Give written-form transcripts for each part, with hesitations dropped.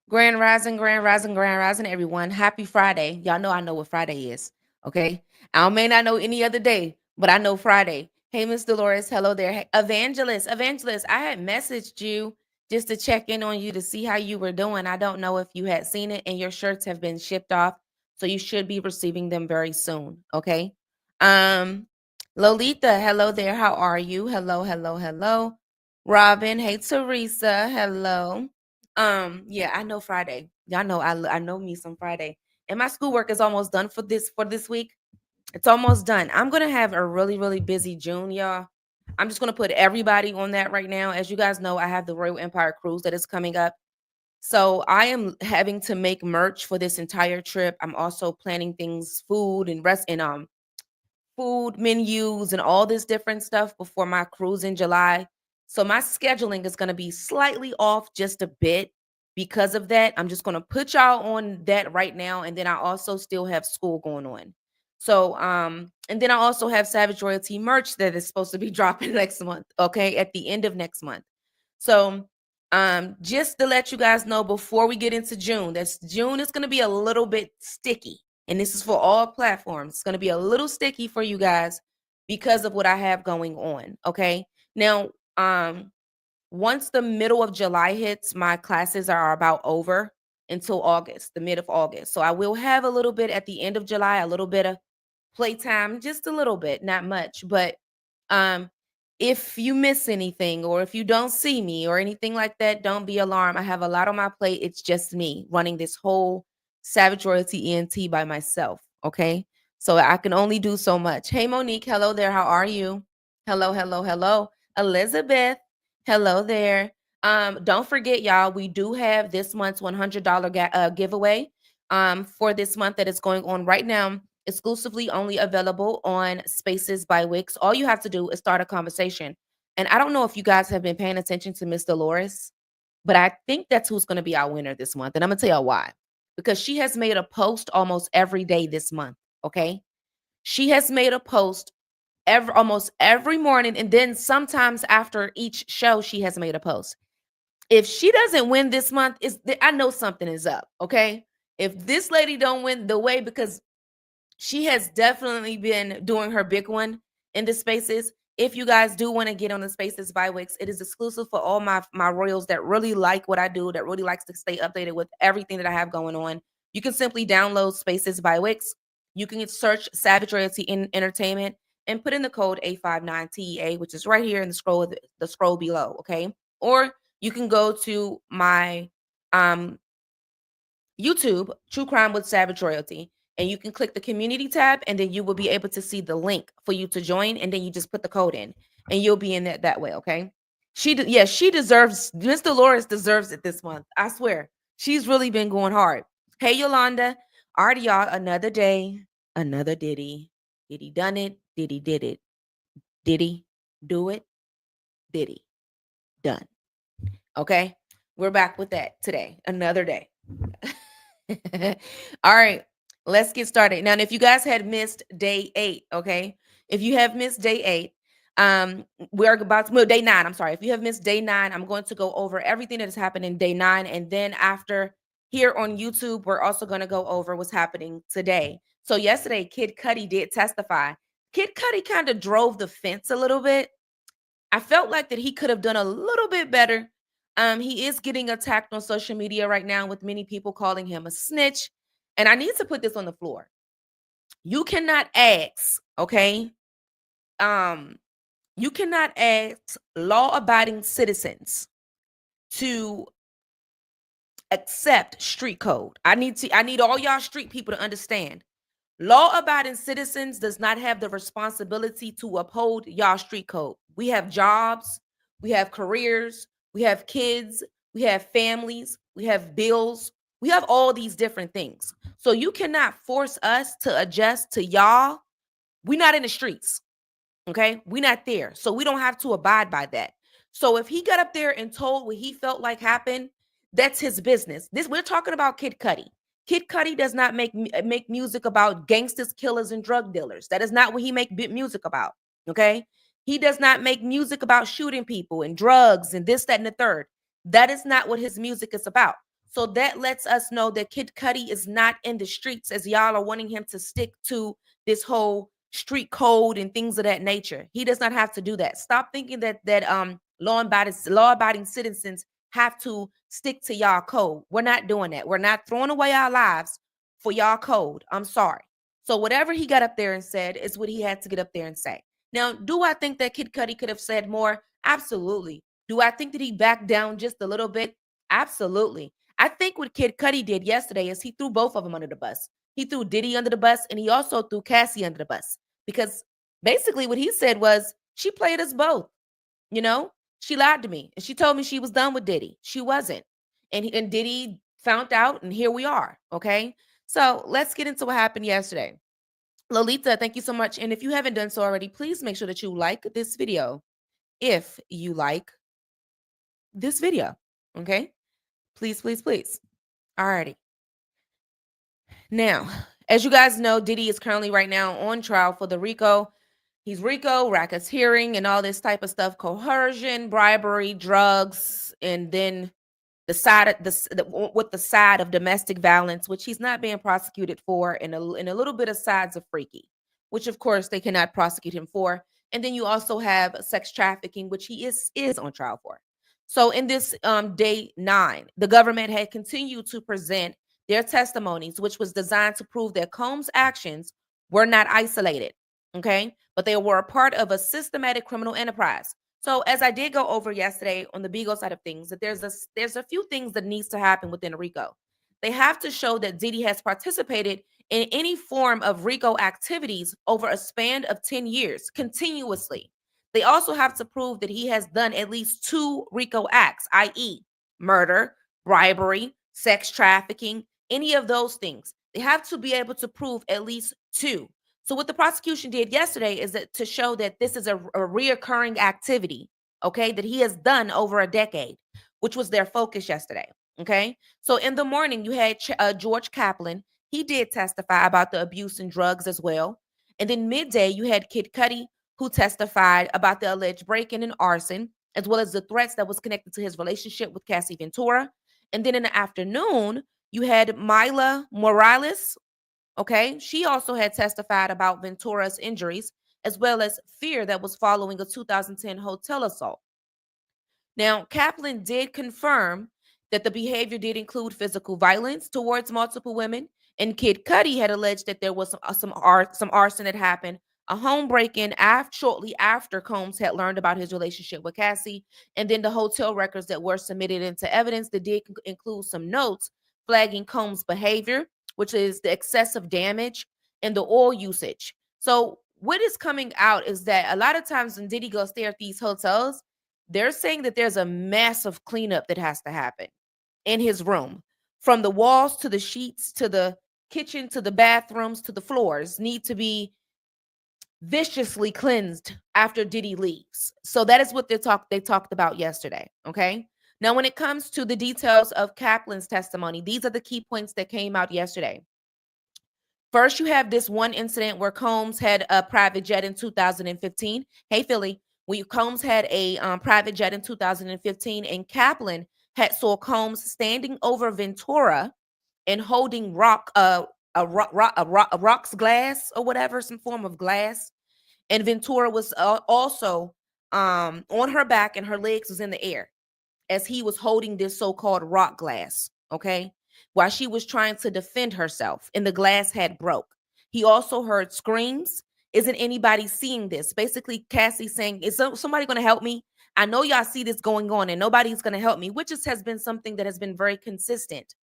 Grand rising, grand rising, grand rising, everyone. Happy Friday. Y'all know I know what Friday is. Okay. I may not know any other day, but I know Friday. Hey, Miss Dolores. Hello there. Hey, Evangelist, I had messaged you just to check in on you to see how you were doing. I don't know if you had seen it, and your shirts have been shipped off. So you should be receiving them very soon. Okay. Um, Lolita, hello there. How are you? Hello, hello, hello. Robin, hey Teresa, hello. Yeah, I know Friday. Y'all know I know me some Friday. And my schoolwork is almost done for this week. It's almost done. I'm gonna have a really busy June, y'all. I'm just gonna put everybody on that right now. As you guys know, I have the Royal Empire cruise that is coming up. So I am having to make merch for this entire trip. I'm also planning things, food and rest and food menus and all this different stuff before my cruise in July. So my scheduling is going to be slightly off just a bit because of that. I'm just going to put y'all on that right now, and then I also still have school going on. So and then I also have Savage Royalty merch that is supposed to be dropping next month, okay? At the end of next month. So just to let you guys know before we get into June, that's June is going to be a little bit sticky, and this is for all platforms. It's going to be a little sticky for you guys because of what I have going on. Okay. Now, once the middle of July hits, my classes are about over until August, the mid of August. So I will have a little bit at the end of July, a little bit of playtime, just a little bit, not much. But um, if you miss anything or if you don't see me or anything like that, don't be alarmed. I have a lot on my plate. It's just me running this whole Savage Royalty ENT by myself. Okay. So I can only do so much. Hey, Monique. Hello there. How are you? Hello, hello, hello. Elizabeth. Hello there. Don't forget, y'all, we do have this month's $100 giveaway for this month that is going on right now, exclusively only available on Spaces by Wix. All you have to do is start a conversation. And I don't know if you guys have been paying attention to Miss Dolores, but I think that's who's going to be our winner this month. And I'm going to tell you why. Because she has made a post almost every day this month. Okay. She has made a post almost every morning. And then sometimes after each show, she has made a post. If she doesn't win this month, I know something is up. Okay. If this lady don't win the way, because she has definitely been doing her big one in the Spaces. If you guys do want to get on the Spaces by Wix, it is exclusive for all my royals that really like what I do, that really likes to stay updated with everything that I have going on. You can simply download Spaces by Wix. You can search Savage Royalty Entertainment and put in the code A59TEA, which is right here in the scroll below. Okay, or you can go to my YouTube, True Crime with Savage Royalty, and you can click the community tab, and then you will be able to see the link for you to join, and then you just put the code in, and you'll be in that way. Okay. She deserves, Miss Dolores deserves it this month. I swear. She's really been going hard. Hey, Yolanda. Alrighty, y'all. Another day, another Diddy. Diddy done it. Diddy did it. Diddy do it. Diddy done. Okay. We're back with that today. Another day. All right, let's get started. Now, if you guys had missed day 8, okay? If you have missed day 8, we're about to day 9. I'm sorry. If you have missed day 9, I'm going to go over everything that has happened in day 9. And then after here on YouTube, we're also going to go over what's happening today. So yesterday, Kid Cudi did testify. Kid Cudi kind of drove the fence a little bit. I felt like that he could have done a little bit better. He is getting attacked on social media right now with many people calling him a snitch. And I need to put this on the floor. You cannot ask, okay? You cannot ask law-abiding citizens to accept street code. I need all y'all street people to understand. Law-abiding citizens does not have the responsibility to uphold y'all street code. We have jobs, we have careers, we have kids, we have families, we have bills, we have all these different things. So you cannot force us to adjust to y'all. We're not in the streets, okay? We're not there. So we don't have to abide by that. So if he got up there and told what he felt like happened, that's his business. We're talking about Kid Cudi. Kid Cudi does not make music about gangsters, killers, and drug dealers. That is not what he make music about. Okay, he does not make music about shooting people and drugs and this, that, and the third. That is not what his music is about. So that lets us know that Kid Cudi is not in the streets as y'all are wanting him to stick to this whole street code and things of that nature. He does not have to do that. Stop thinking that law-abiding citizens have to stick to y'all code. We're not doing that. We're not throwing away our lives for y'all code. I'm sorry. So whatever he got up there and said is what he had to get up there and say. Now, do I think that Kid Cudi could have said more? Absolutely. Do I think that he backed down just a little bit? Absolutely. I think what Kid Cudi did yesterday is he threw both of them under the bus. He threw Diddy under the bus and he also threw Cassie under the bus because basically what he said was she played us both. You know, she lied to me and she told me she was done with Diddy. She wasn't. And Diddy found out and here we are. Okay. So let's get into what happened yesterday. Lolita, thank you so much. And if you haven't done so already, please make sure that you like this video. If you like this video. Okay. Please, please, please. Alrighty. Now, as you guys know, Diddy is currently right now on trial for the RICO. He's RICO, racketeering, and all this type of stuff, coercion, bribery, drugs, and then with the side of domestic violence, which he's not being prosecuted for, and a little bit of sides of freaky, which of course they cannot prosecute him for. And then you also have sex trafficking, which he is on trial for. So in this day 9, the government had continued to present their testimonies, which was designed to prove that Combs' actions were not isolated, okay, but they were a part of a systematic criminal enterprise. So as I did go over yesterday on the Beagle side of things, that there's a few things that needs to happen within RICO. They have to show that Diddy has participated in any form of RICO activities over a span of 10 years continuously. They also have to prove that he has done at least 2 RICO acts, i.e., murder, bribery, sex trafficking, any of those things. They have to be able to prove at least 2. So what the prosecution did yesterday is that to show that this is a reoccurring activity, okay, that he has done over a decade, which was their focus yesterday, okay? So in the morning, you had George Kaplan. He did testify about the abuse and drugs as well. And then midday, you had Kid Cudi, who testified about the alleged break-in and arson, as well as the threats that was connected to his relationship with Cassie Ventura. And then in the afternoon, you had Mylah Morales. Okay, she also had testified about Ventura's injuries, as well as fear that was following a 2010 hotel assault. Now, Kaplan did confirm that the behavior did include physical violence towards multiple women, and Kid Cudi had alleged that there was some arson that happened, a home break-in shortly after Combs had learned about his relationship with Cassie, and then the hotel records that were submitted into evidence that did include some notes flagging Combs' behavior, which is the excessive damage and the oil usage. So what is coming out is that a lot of times when Diddy goes stay at these hotels, they're saying that there's a massive cleanup that has to happen in his room. From the walls to the sheets to the kitchen to the bathrooms to the floors need to be viciously cleansed after Diddy leaves. So that is what they talked about yesterday, okay? Now, when it comes to the details of Kaplan's testimony, these are the key points that came out yesterday. First, you have this one incident where Combs had a private jet in 2015. Hey, Philly, Combs had a private jet in 2015, and Kaplan saw Combs standing over Ventura and holding a rock's glass or whatever, some form of glass. And Ventura was also on her back and her legs was in the air as he was holding this so-called rock glass, okay, while she was trying to defend herself and the glass had broke. He also heard screams. Isn't anybody seeing this? Basically, Cassie saying, is somebody going to help me? I know y'all see this going on and nobody's going to help me, which has been something that has been very consistent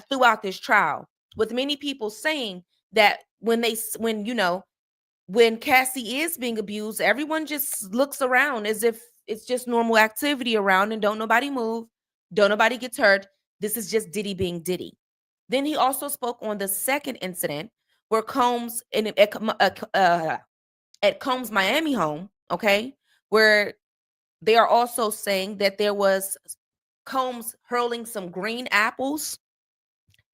throughout this trial, with many people saying that when Cassie is being abused, everyone just looks around as if it's just normal activity around and don't nobody move, don't nobody gets hurt. This is just Diddy being Diddy. Then he also spoke on the second incident where Combs at Combs' Miami home, okay, where they are also saying that there was Combs hurling some green apples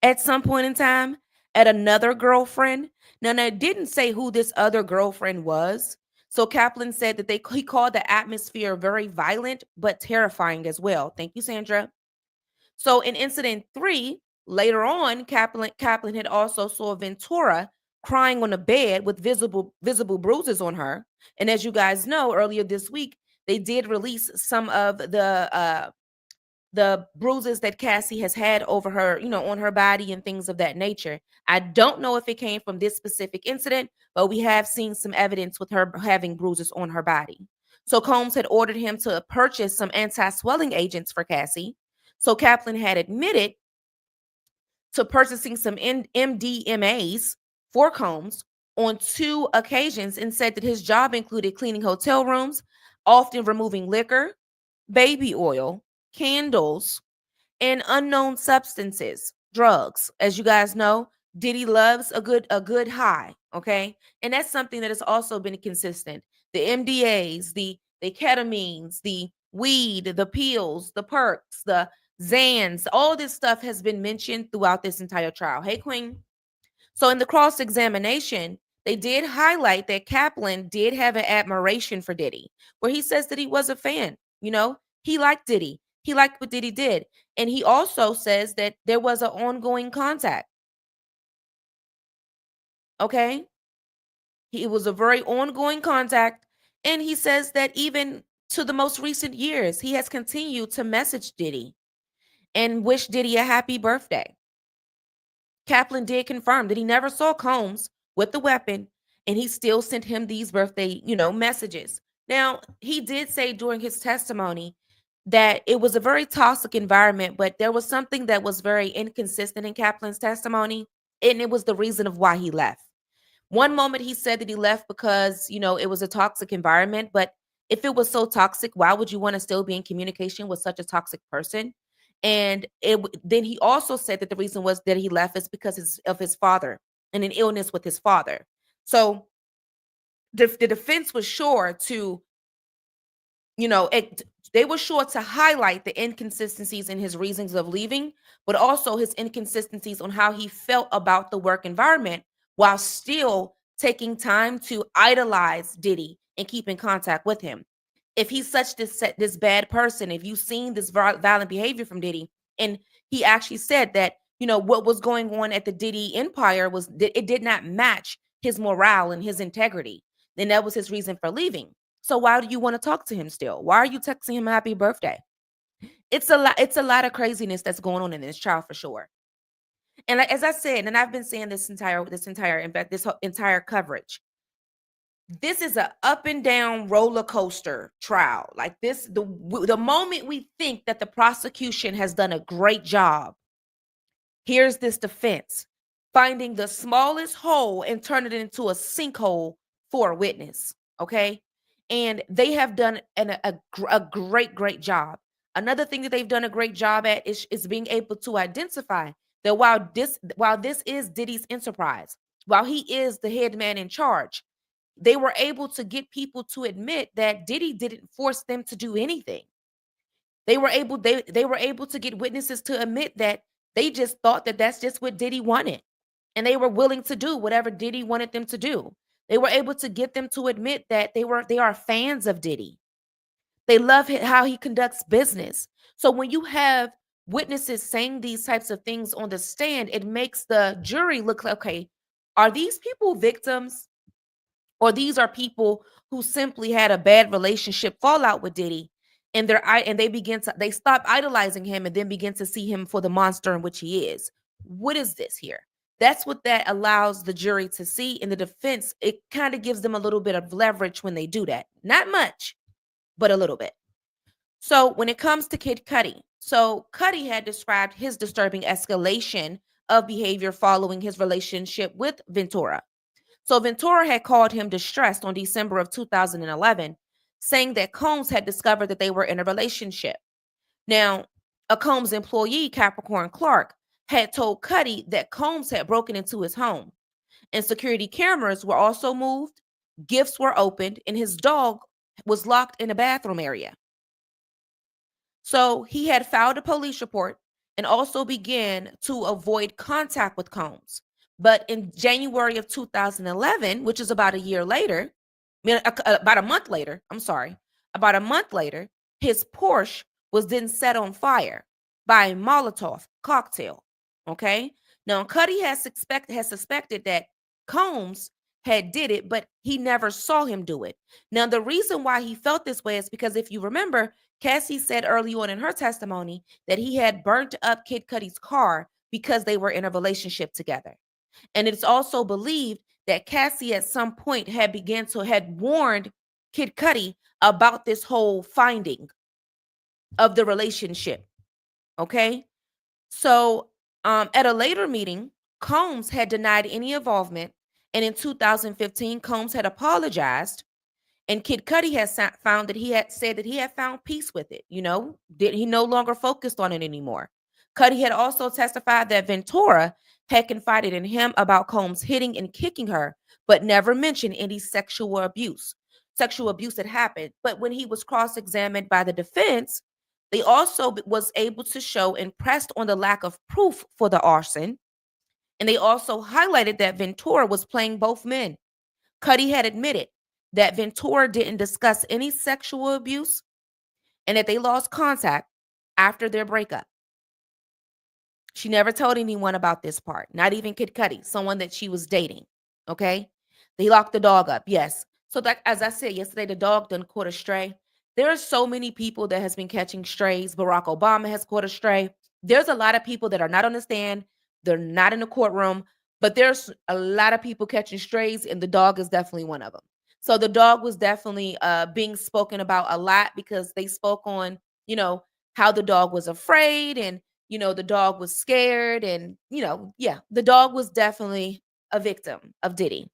at some point in time at another girlfriend. Now, they didn't say who this other girlfriend was. So Kaplan said that he called the atmosphere very violent but terrifying as well. Thank you, Sandra. So in incident 3, later on, Kaplan had also saw Ventura crying on a bed with visible bruises on her. And as you guys know, earlier this week, they did release some of the bruises that Cassie has had over her, on her body and things of that nature. I don't know if it came from this specific incident, but we have seen some evidence with her having bruises on her body. So Combs had ordered him to purchase some anti-swelling agents for Cassie. So Kaplan had admitted to purchasing some MDMAs for Combs on 2 occasions and said that his job included cleaning hotel rooms, often removing liquor, baby oil, candles, and unknown substances, drugs. As you guys know, Diddy loves a good high, okay? And that's something that has also been consistent. The MDAs, the ketamines, the weed, the pills, the perks, the Zans, all this stuff has been mentioned throughout this entire trial. Hey, Queen. So in the cross examination, they did highlight that Kaplan did have an admiration for Diddy, where he says that he was a fan. He liked Diddy. He liked what Diddy did. And he also says that there was an ongoing contact. Okay. It was a very ongoing contact. And he says that even to the most recent years, he has continued to message Diddy and wish Diddy a happy birthday. Kaplan did confirm that he never saw Combs with the weapon, and he still sent him these birthday, messages. Now, he did say during his testimony that it was a very toxic environment, but there was something that was very inconsistent in Kaplan's testimony, and it was the reason of why he left. One moment he said that he left because, it was a toxic environment, but if it was so toxic, why would you want to still be in communication with such a toxic person? And then he also said that the reason was that he left is because of his father and an illness with his father. So the defense was sure to, they were sure to highlight the inconsistencies in his reasons of leaving, but also his inconsistencies on how he felt about the work environment while still taking time to idolize Diddy and keep in contact with him. If he's such this bad person, if you've seen this violent behavior from Diddy, and he actually said that, what was going on at the Diddy empire was that it did not match his morale and his integrity, then that was his reason for leaving. So why do you want to talk to him still? Why are you texting him happy birthday? It's a lot of craziness that's going on in this trial for sure. And as I said, and I've been saying this entire coverage, this is a up and down roller coaster trial. Like this, the moment we think that the prosecution has done a great job, here's this defense finding the smallest hole and turning it into a sinkhole for a witness. Okay. And they have done a great job. Another thing that they've done a great job at is being able to identify that while this is Diddy's enterprise, while he is the head man in charge, they were able to get people to admit that Diddy didn't force them to do anything. They were able to get witnesses to admit that they just thought that that's just what Diddy wanted, and they were willing to do whatever Diddy wanted them to do. They were able to get them to admit that they are fans of Diddy. They love how he conducts business. So when you have witnesses saying these types of things on the stand, it makes the jury look like, okay, are these people victims? Or these are people who simply had a bad relationship fallout with Diddy, and they stop idolizing him and then begin to see him for the monster in which he is. What is this here? That's what that allows the jury to see. In the defense, it kind of gives them a little bit of leverage when they do that. Not much, but a little bit. So when it comes to Kid Cudi, so Cudi had described his disturbing escalation of behavior following his relationship with Ventura. So Ventura had called him distressed on December of 2011, saying that Combs had discovered that they were in a relationship. Now, a Combs employee, Capricorn Clark, had told Cudi that Combs had broken into his home, and security cameras were also moved, gifts were opened, and his dog was locked in a bathroom area. So he had filed a police report and also began to avoid contact with Combs. But in January of 2011, which is about a year later, about a month later, his Porsche was then set on fire. by a Molotov cocktail. Okay. Now, Cudi has suspected that Combs had did it, but he never saw him do it. Now, the reason why he felt this way is because if you remember, Cassie said early on in her testimony that he had burnt up Kid Cudi's car because they were in a relationship together. And it's also believed that Cassie at some point had warned Kid Cudi about this whole finding of the relationship. Okay. So at a later meeting, Combs had denied any involvement. And in 2015, Combs had apologized. And Kid Cudi has found that he had said that he had found peace with it. That he no longer focused on it anymore. Cudi had also testified that Ventura had confided in him about Combs hitting and kicking her, but never mentioned any sexual abuse. Sexual abuse had happened. But when he was cross-examined by the defense, they also was able to show and pressed on the lack of proof for the arson. And they also highlighted that Ventura was playing both men. Cudi had admitted that Ventura didn't discuss any sexual abuse and that they lost contact after their breakup. She never told anyone about this part, not even Kid Cudi, someone that she was dating. Okay. They locked the dog up. Yes. So that, as I said yesterday, the dog done caught a stray. There are so many people that has been catching strays. Barack Obama has caught a stray. There's a lot of people that are not on the stand. They're not in the courtroom, but there's a lot of people catching strays, and the dog is definitely one of them. So the dog was definitely being spoken about a lot because they spoke on, how the dog was afraid and, the dog was scared. And, yeah, the dog was definitely a victim of Diddy.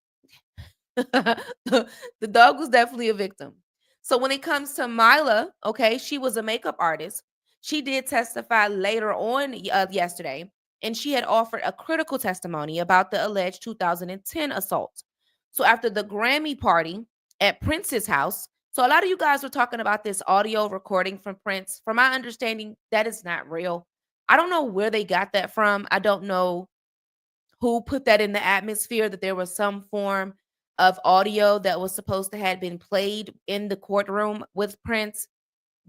The dog was definitely a victim. So when it comes to Mylah, okay, she was a makeup artist. She did testify later on yesterday, and she had offered a critical testimony about the alleged 2010 assault. So after the Grammy party at Prince's house, so a lot of you guys were talking about this audio recording from Prince. From my understanding, that is not real. I don't know where they got that from. I don't know who put that in the atmosphere that there was some form of audio that was supposed to have been played in the courtroom with Prince.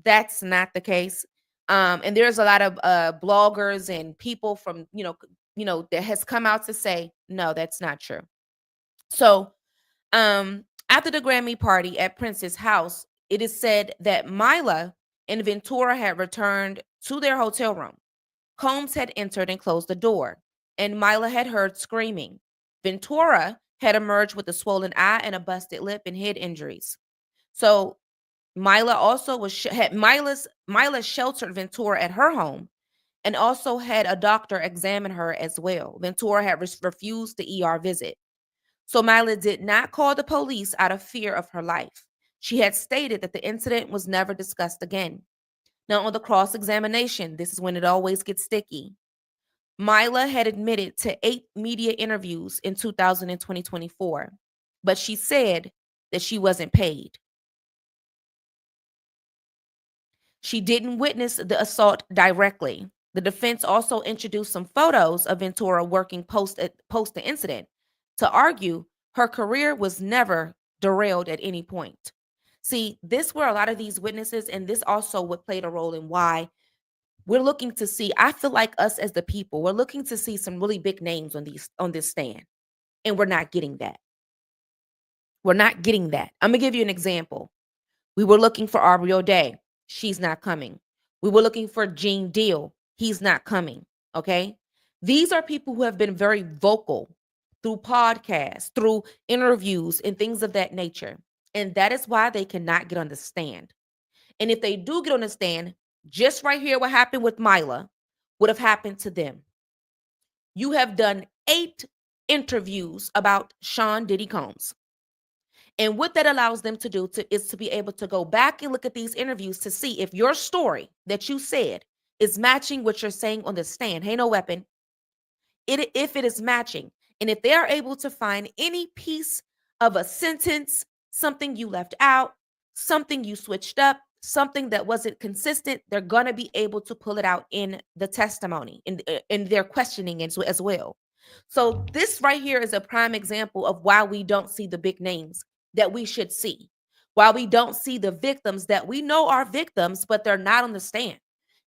That's not the case. And there's a lot of bloggers and people from, that has come out to say, no, that's not true. So after the Grammy party at Prince's house, it is said that Mylah and Ventura had returned to their hotel room. Combs had entered and closed the door, and Mylah had heard screaming. Ventura had emerged with a swollen eye and a busted lip and head injuries. So Mylah also Mylah sheltered Ventura at her home and also had a doctor examine her as well. Ventura had refused the ER visit. So Mylah did not call the police out of fear of her life. She had stated that the incident was never discussed again. Now, on the cross-examination, this is when it always gets sticky. Mylah had admitted to 8 media interviews in 2020 and 2024, but she said that she wasn't paid. She didn't witness the assault directly. The defense also introduced some photos of Ventura working post the incident to argue her career was never derailed at any point. See, this were a lot of these witnesses, and this also would played a role in why we're looking to see. I feel like us as the people, we're looking to see some really big names on this stand, and we're not getting that. We're not getting that. I'm gonna give you an example. We were looking for Aubrey O'Day. She's not coming. We were looking for Gene Deal. He's not coming. Okay. These are people who have been very vocal through podcasts, through interviews, and things of that nature. And that is why they cannot get on the stand. And if they do get on the stand, just right here, what happened with Mylah would have happened to them. You have done 8 interviews about Sean Diddy Combs. And what that allows them to do is to be able to go back and look at these interviews to see if your story that you said is matching what you're saying on the stand. Hey, no weapon. If it is matching, and if they are able to find any piece of a sentence, something you left out, something you switched up, something that wasn't consistent, they're going to be able to pull it out in the testimony, in their questioning as well. So this right here is a prime example of why we don't see the big names that we should see, why we don't see the victims that we know are victims, but they're not on the stand.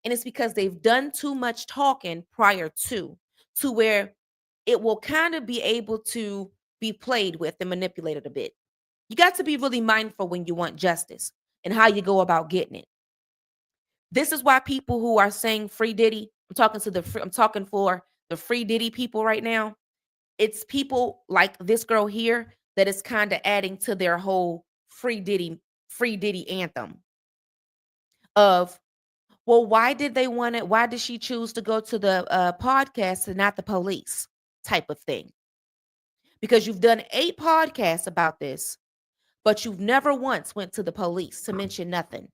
And it's because they've done too much talking prior to where it will kind of be able to be played with and manipulated a bit. You got to be really mindful when you want justice and how you go about getting it. This is why people who are saying free Diddy, I'm talking for the free Diddy people right now. It's people like this girl here that is kind of adding to their whole free Diddy anthem of, well, why did they want it? Why did she choose to go to the podcast and not the police type of thing? Because you've done 8 podcasts about this, but you've never once went to the police to mention nothing.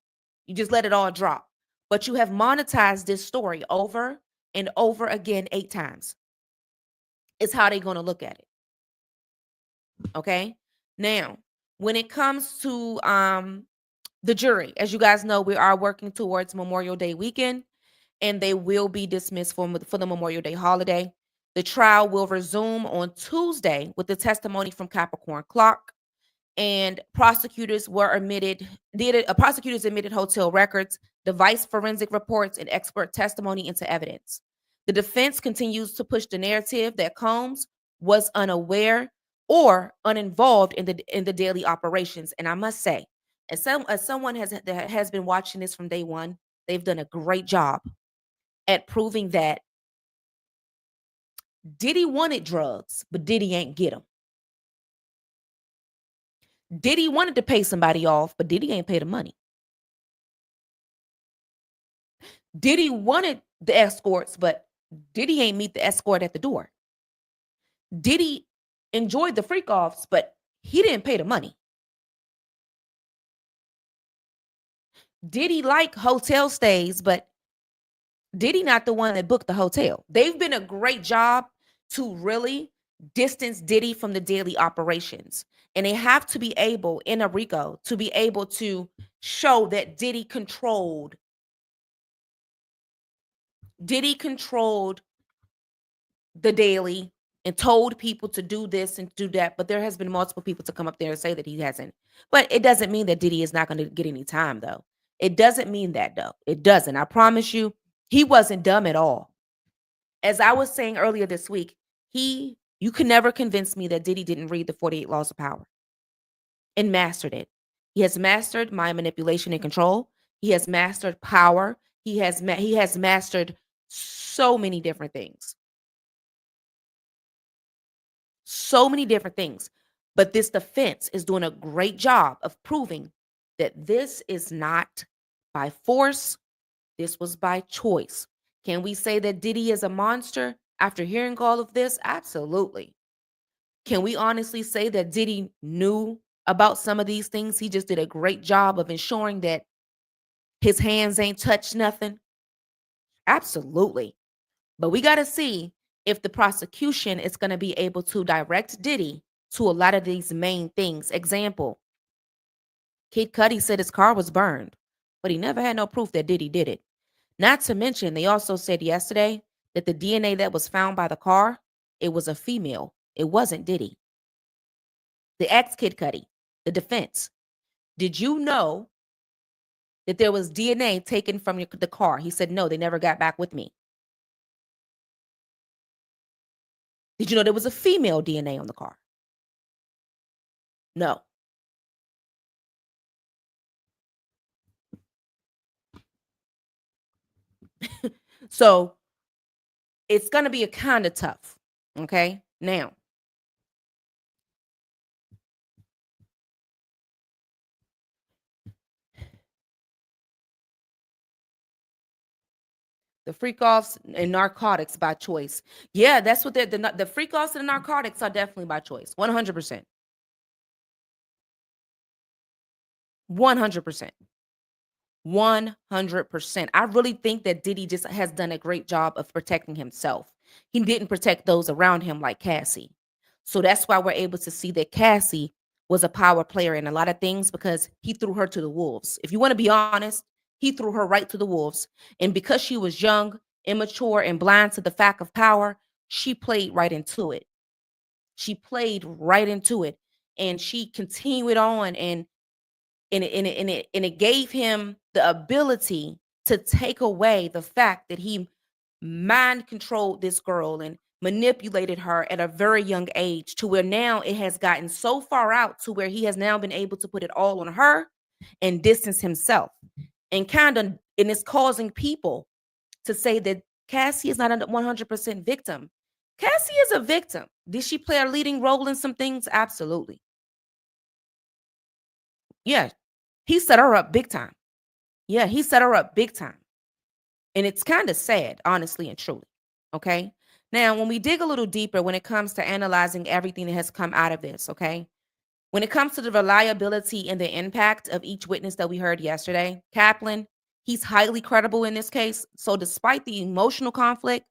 You just let it all drop. But you have monetized this story over and over again 8 times. It's how they're going to look at it. Okay? Now, when it comes to the jury, as you guys know, we are working towards Memorial Day weekend, and they will be dismissed for the Memorial Day holiday. The trial will resume on Tuesday with the testimony from Capricorn Clark, and prosecutors admitted hotel records, device forensic reports, and expert testimony into evidence. The defense continues to push the narrative that Combs was unaware or uninvolved in the daily operations. And I must say, as someone that has been watching this from day one, they've done a great job at proving that Diddy wanted drugs, but Diddy ain't get them. Diddy wanted to pay somebody off, but Diddy ain't pay the money. Diddy wanted the escorts, but Diddy ain't meet the escort at the door. Diddy enjoyed the freak offs, but he didn't pay the money. Diddy like hotel stays, but Diddy not the one that booked the hotel. They've been a great job to really distance Diddy from the daily operations. And they have to be able, in a RICO, to be able to show that Diddy controlled the daily and told people to do this and do that. But there has been multiple people to come up there and say that he hasn't. But it doesn't mean that Diddy is not going to get any time, though. It doesn't mean that, though. It doesn't. I promise you, he wasn't dumb at all. As I was saying earlier this week, you can never convince me that Diddy didn't read the 48 Laws of Power and mastered it. He has mastered mind manipulation and control. He has mastered power. He has mastered so many different things. So many different things. But this defense is doing a great job of proving that this is not by force. This was by choice. Can we say that Diddy is a monster after hearing all of this? Absolutely. Can we honestly say that Diddy knew about some of these things? He just did a great job of ensuring that his hands ain't touched nothing. Absolutely. But we got to see if the prosecution is going to be able to direct Diddy to a lot of these main things. Example, Kid Cudi said his car was burned, but he never had no proof that Diddy did it. Not to mention, they also said yesterday that the DNA that was found by the car, it was a female. It wasn't Diddy. The ex-Kid Cudi, the defense. Did you know that there was DNA taken from the car? He said, no, they never got back with me. Did you know there was a female DNA on the car? No. So it's going to be a kind of tough. Okay. Now, the freak offs and narcotics by choice. Yeah, that's what the freak offs and the narcotics are definitely by choice. 100%. 100%. 100%. I really think that Diddy just has done a great job of protecting himself. He didn't protect those around him like Cassie. So that's why we're able to see that Cassie was a power player in a lot of things, because he threw her to the wolves. If you want to be honest, he threw her right to the wolves. And because she was young, immature, and blind to the fact of power, she played right into it. She played right into it. And she continued on, and it gave him the ability to take away the fact that he mind controlled this girl and manipulated her at a very young age to where now it has gotten so far out to where he has now been able to put it all on her and distance himself and it's causing people to say that Cassie is not a 100% victim. Cassie is a victim. Did she play a leading role in some things? Absolutely. Yeah. He set her up big time. Yeah, he set her up big time. And it's kind of sad, honestly and truly. Okay. Now, when we dig a little deeper when it comes to analyzing everything that has come out of this, okay, when it comes to the reliability and the impact of each witness that we heard yesterday, Kaplan, he's highly credible in this case. So, despite the emotional conflict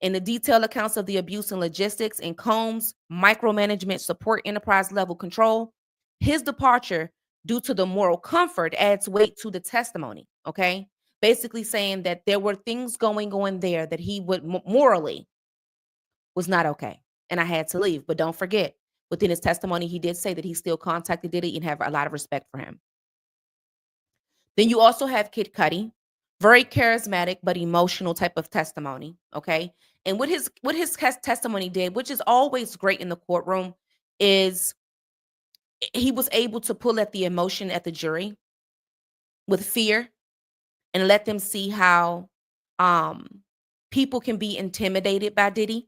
and the detailed accounts of the abuse and logistics and Combs' micromanagement support enterprise level control, his departure due to the moral comfort adds weight to the testimony. Okay. Basically saying that there were things going on there that he would morally was not okay. And I had to leave. But don't forget, within his testimony, he did say that he still contacted Diddy and have a lot of respect for him. Then you also have Kid Cudi, very charismatic but emotional type of testimony. Okay. And what his testimony did, which is always great in the courtroom, is he was able to pull at the emotion at the jury with fear and let them see how um people can be intimidated by Diddy.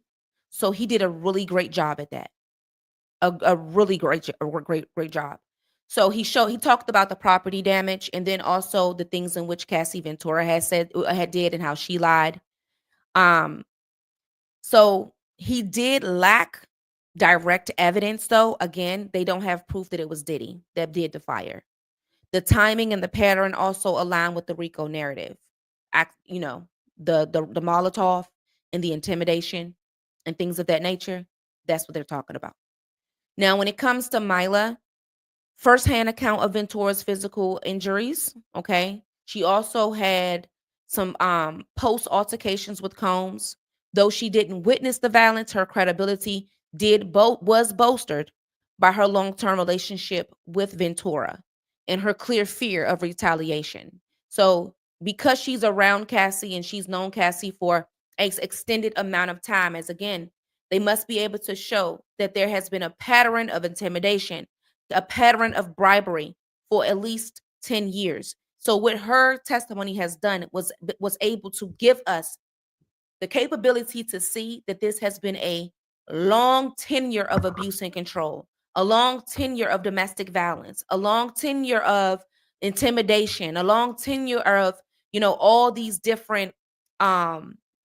So he did a really great job at that. A really great job. So he talked about the property damage and then also the things in which Cassie Ventura had did and how she lied. Um so he did lack direct evidence though. Again, they don't have proof that it was Diddy that did the fire. The timing and the pattern also align with the Rico narrative. You know, the Molotov and the intimidation and things of that nature. That's what they're talking about. Now, when it comes to Mylah, firsthand account of Ventura's physical injuries. Okay. She also had some post altercations with Combs. Though she didn't witness the violence, her credibility was bolstered by her long-term relationship with Ventura and her clear fear of retaliation. So because she's around Cassie and she's known Cassie for an extended amount of time, as again, they must be able to show that there has been a pattern of intimidation, a pattern of bribery for at least 10 years. So what her testimony has done was able to give us the capability to see that this has been a long tenure of abuse and control, a long tenure of domestic violence, a long tenure of intimidation, a long tenure of, all these different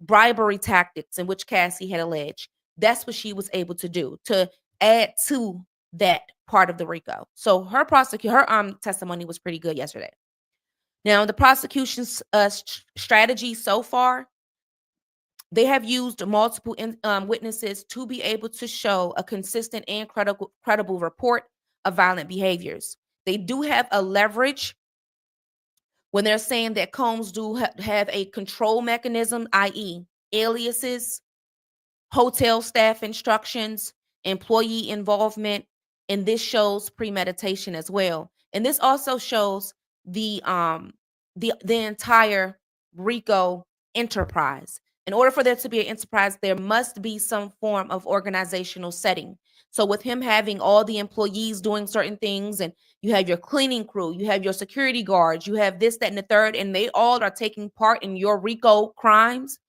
bribery tactics in which Cassie had alleged. That's what she was able to do to add to that part of the RICO. So her testimony was pretty good yesterday. Now, the prosecution's strategy so far, they have used multiple witnesses to be able to show a consistent and credible report of violent behaviors. They do have a leverage when they're saying that Combs do have a control mechanism, i.e., aliases, hotel staff instructions, employee involvement, and this shows premeditation as well. And this also shows the entire RICO enterprise. In order for there to be an enterprise, there must be some form of organizational setting. So with him having all the employees doing certain things, and you have your cleaning crew, you have your security guards, you have this, that, and the third, and they all are taking part in your RICO crimes,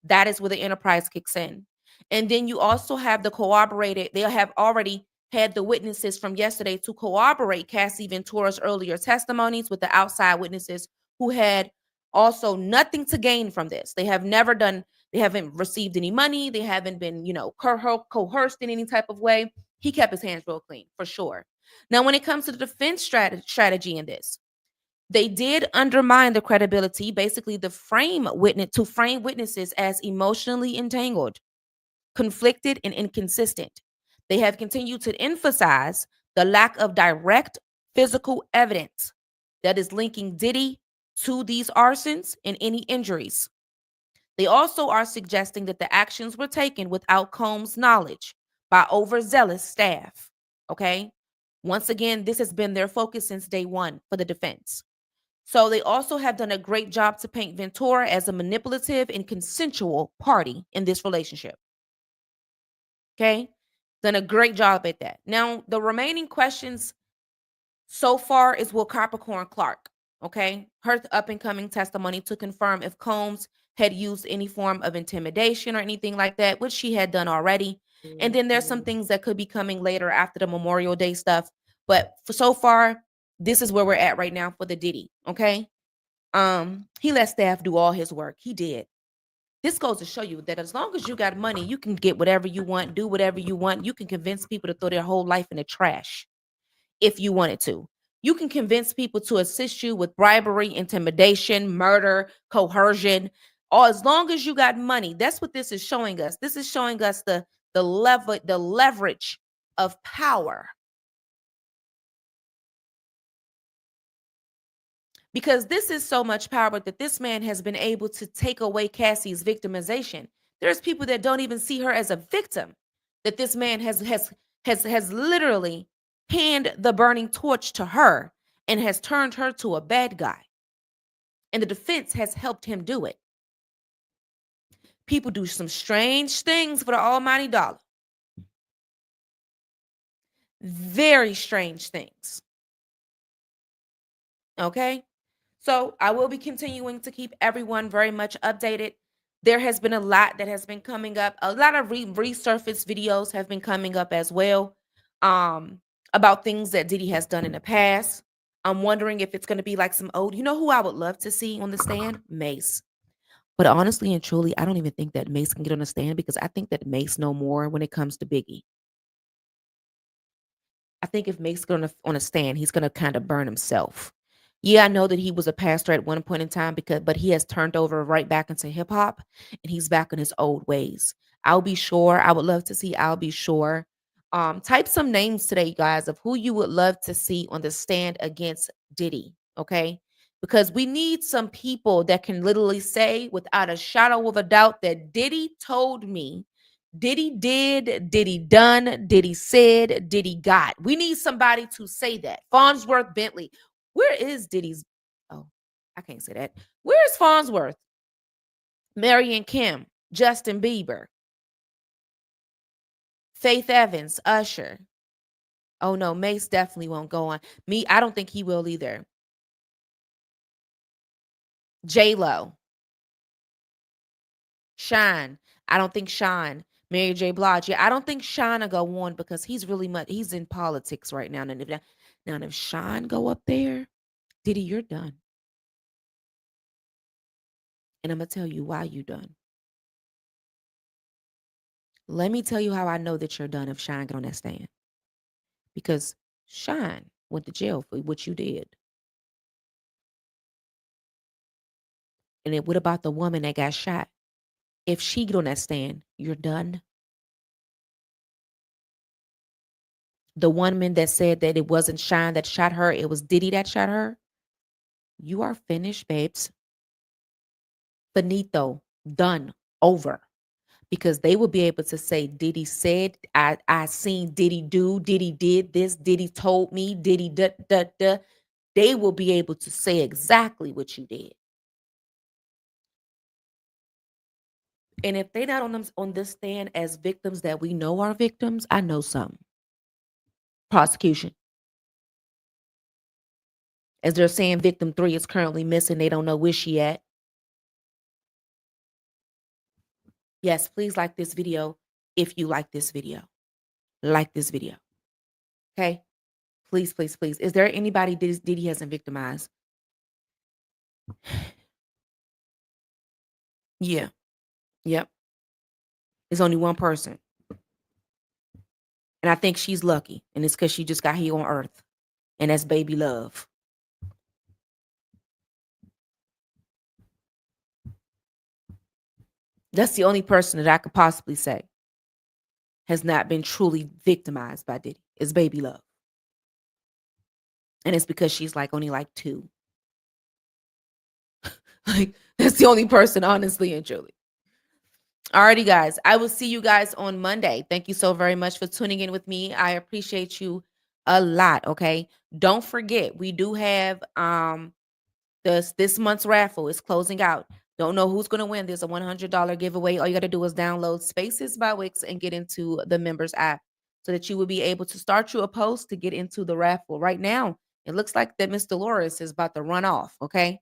that is where the enterprise kicks in. And then you also have they have already had the witnesses from yesterday to corroborate Cassie Ventura's earlier testimonies with the outside witnesses who had also nothing to gain from this. They haven't received any money. They haven't been, coerced in any type of way. He kept his hands real clean for sure. Now, when it comes to the defense strategy in this, they did undermine the credibility, basically to frame witnesses as emotionally entangled, conflicted, and inconsistent. They have continued to emphasize the lack of direct physical evidence that is linking Diddy to these arsons and any injuries. They also are suggesting that the actions were taken without Combs' knowledge by overzealous staff. Okay? Once again, this has been their focus since day one for the defense. So they also have done a great job to paint Ventura as a manipulative and consensual party in this relationship. Okay? Done a great job at that. Now, the remaining questions so far is Will Capricorn Clark. Okay? Her up and coming testimony to confirm if Combs had used any form of intimidation or anything like that, which she had done already. And then there's some things that could be coming later after the Memorial Day stuff. But for so far, this is where we're at right now for the Diddy. Okay? He let staff do all his work. He did. This goes to show you that as long as you got money, you can get whatever you want, do whatever you want. You can convince people to throw their whole life in the trash if you wanted to. You can convince people to assist you with bribery, intimidation, murder, coercion. All as long as you got money. That's what this is showing us. This is showing us the leverage of power. Because this is so much power that this man has been able to take away Cassie's victimization. There's people that don't even see her as a victim. That this man has literally handed the burning torch to her and has turned her to a bad guy. And the defense has helped him do it. People do some strange things for the almighty dollar. Very strange things. Okay? So I will be continuing to keep everyone very much updated. There has been a lot that has been coming up. A lot of resurfaced videos have been coming up as well, about things that Diddy has done in the past. I'm wondering if it's going to be like some old, you know who I would love to see on the stand? Mace. But honestly and truly, I don't even think that Mace can get on the stand because I think that Mace know more when it comes to Biggie. I think if Mace going on a stand, he's going to kind of burn himself. Yeah, I know that he was a pastor at one point in time but he has turned over right back into hip hop and he's back in his old ways. I'll be sure. I would love to see I'll be sure. Type some names today, guys, of who you would love to see on the stand against Diddy. Okay. Because we need some people that can literally say without a shadow of a doubt that Diddy told me, Diddy did, Diddy done, Diddy said, Diddy got. We need somebody to say that. Farnsworth Bentley. Where is Diddy's? Oh, I can't say that. Where is Farnsworth? Marion Kim, Justin Bieber, Faith Evans, Usher. Oh no, Mace definitely won't go on. I don't think he will either. J-Lo, Shine. I don't think Shine. Mary J. Blige. Yeah, I don't think Shine will go on because he's in politics right now. Now if Shine go up there, Diddy, you're done. And I'm gonna tell you why you done. Let me tell you how I know that you're done if Shine get on that stand. Because Shine went to jail for what you did. And then what about the woman that got shot? If she get on that stand, you're done. The woman that said that it wasn't Shine that shot her, it was Diddy that shot her. You are finished, babes. Finito. Done. Over. Because they will be able to say, Diddy said, I seen Diddy do, Diddy did this, Diddy told me, Diddy da da da. They will be able to say exactly what you did. And if they're not on this stand as victims that we know are victims, I know something. Prosecution. As they're saying victim 3 is currently missing. They don't know where she at. Yes, please like this video if you like this video. Like this video. Okay? Please, please, please. Is there anybody Diddy hasn't victimized? Yeah. Yep. There's only one person. And I think she's lucky. And it's because she just got here on earth. And that's baby love. That's the only person that I could possibly say has not been truly victimized by Diddy. Is baby love. And it's because she's only 2. That's the only person, honestly and truly. Alrighty, guys. I will see you guys on Monday. Thank you so very much for tuning in with me. I appreciate you a lot. Okay. Don't forget, we do have This month's raffle is closing out. Don't know who's going to win. There's a $100 giveaway. All you got to do is download Spaces by Wix and get into the members app so that you will be able to start you a post to get into the raffle. Right now, it looks like that Miss Dolores is about to run off. Okay.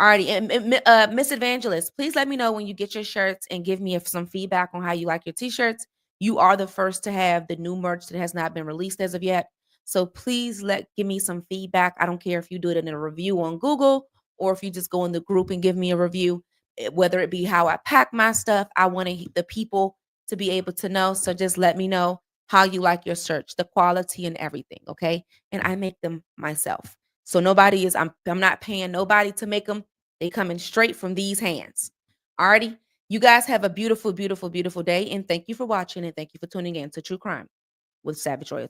Alrighty. And Miss Evangelist, please let me know when you get your shirts and give me some feedback on how you like your t-shirts. You are the first to have the new merch that has not been released as of yet. So please give me some feedback. I don't care if you do it in a review on Google or if you just go in the group and give me a review, whether it be how I pack my stuff. I want the people to be able to know. So just let me know how you like your shirts, the quality and everything. Okay. And I make them myself. So I'm not paying nobody to make them. They coming straight from these hands. Alrighty. You guys have a beautiful, beautiful, beautiful day. And thank you for watching and thank you for tuning in to True Crime with Savage Royal.